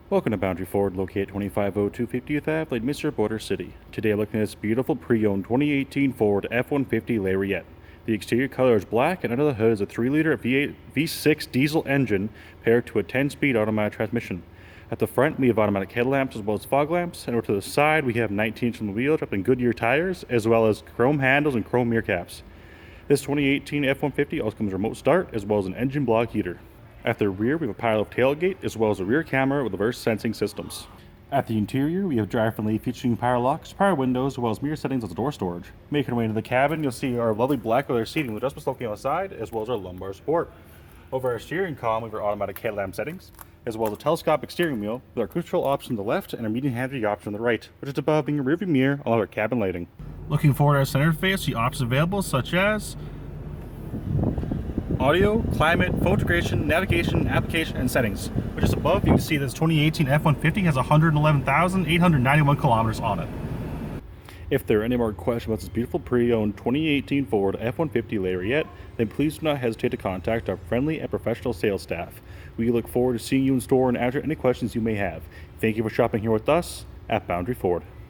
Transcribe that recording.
Welcome to Boundary Ford, located 2502 50th Ave, Lake Mr. Border City. Today looking at this beautiful pre-owned 2018 Ford F-150 Lariat. The exterior color is black and under the hood is a 3-liter V6 diesel engine paired to a 10-speed automatic transmission. At the front we have automatic headlamps as well as fog lamps, and over to the side we have 19-inch on the wheels wrapped in Goodyear tires as well as chrome handles and chrome mirror caps. This 2018 F-150 also comes with remote start as well as an engine block heater. At the rear, we have a power-lift tailgate as well as a rear camera with reverse sensing systems. At the interior, we have driver-friendly featuring power locks, power windows, as well as mirror settings as door storage. Making our way into the cabin, you'll see our lovely black leather seating with adjustable sloping on the side, as well as our lumbar support. Over our steering column, we have our automatic headlamp settings, as well as a telescopic steering wheel with our cruise control option on the left and our medium handbrake option on the right, which is above being a rearview mirror along with our cabin lighting. Looking forward to our center interface, the options available such as audio, climate, phone integration, navigation, application, and settings. But just above, you can see this 2018 F-150 has 111,891 kilometers on it. If there are any more questions about this beautiful pre-owned 2018 Ford F-150 Lariat, then please do not hesitate to contact our friendly and professional sales staff. We look forward to seeing you in store and answer any questions you may have. Thank you for shopping here with us at Boundary Ford.